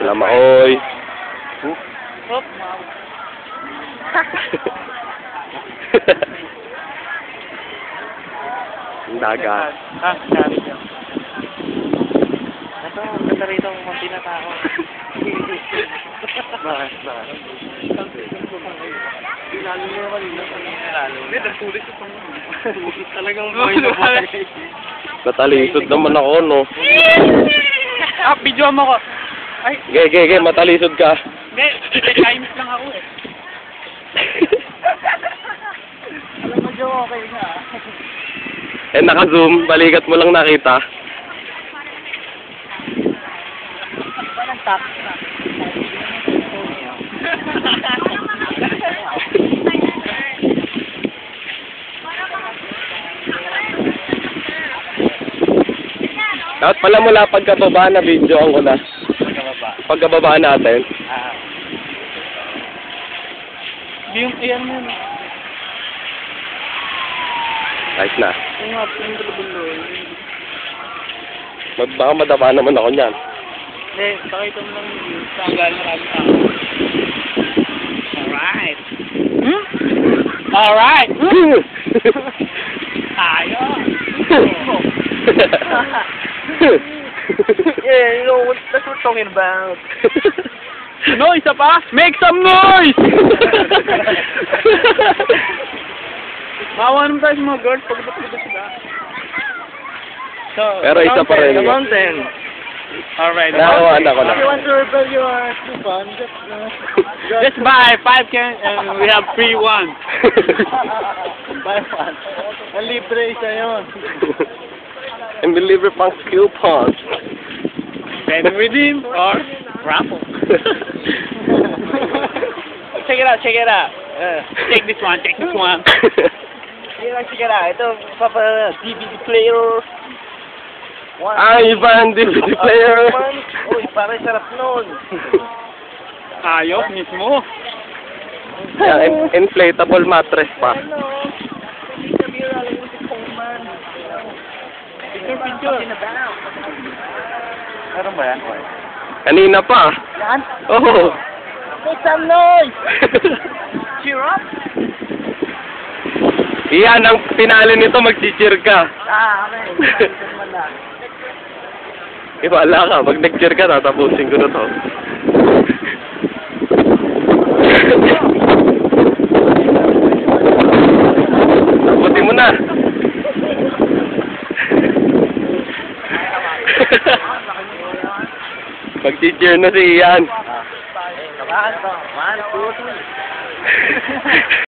Lamaoy. Hop. Dagat. Ah, sorry. Ito, ang ganda rito ang mga pinatao. Bakit? Lalo mo kanina. Hindi, nagtulis ko pa. Talagang buhay na buhay. Matalisod naman ako, no? Ah, video mo ko. Ay, Ge, matalisod ka. hindi. Times lang ako eh. Alam mo, Joe, okay nga. Naka-zoom, balikat mo lang nakita. Parang top na. Dapat pala mula pagkababa na video ang una. Pagkababa natin. Yung iyan mo yun. Ayos na. Yung nga, yung bulo-bulo. Baka madapa naman ako niyan. Hindi, pakita mo lang yung tanggal marami tao. Alright. Hmm? Alright. Tayo. Yeah, you know, that's what we're talking about. No, isa pa? Make some noise! Mawa naman tayo sa mga girls pag ba't sila. So, Pero isa pa rin the yun. mountain. Alright. Nakawaan ako na. If you want to rebel your coupon, just buy 5 cans and we have free one. Buy one. Ang libre isa yun. And deliver pang coupons. Then redeem or raffle. Check it out, check it out. Take this one, take this one. Check it out. Ito, papa DVD player. Ay, iba ang DVD player. Uy, parang sarap nun. Ayos mismo. Yan, inflatable mattress pa. Picture. Meron ba yan? Kanina pa. Yan? Oo. Make some noise! Cheer up! Iyan, ang pinali nito, mag-cheer ka. Okay. Wala ka, pag nag-cheer ka, tatapusin ko na to. Tapusin mo na. Mag-cheer na si Ian. One, two, three.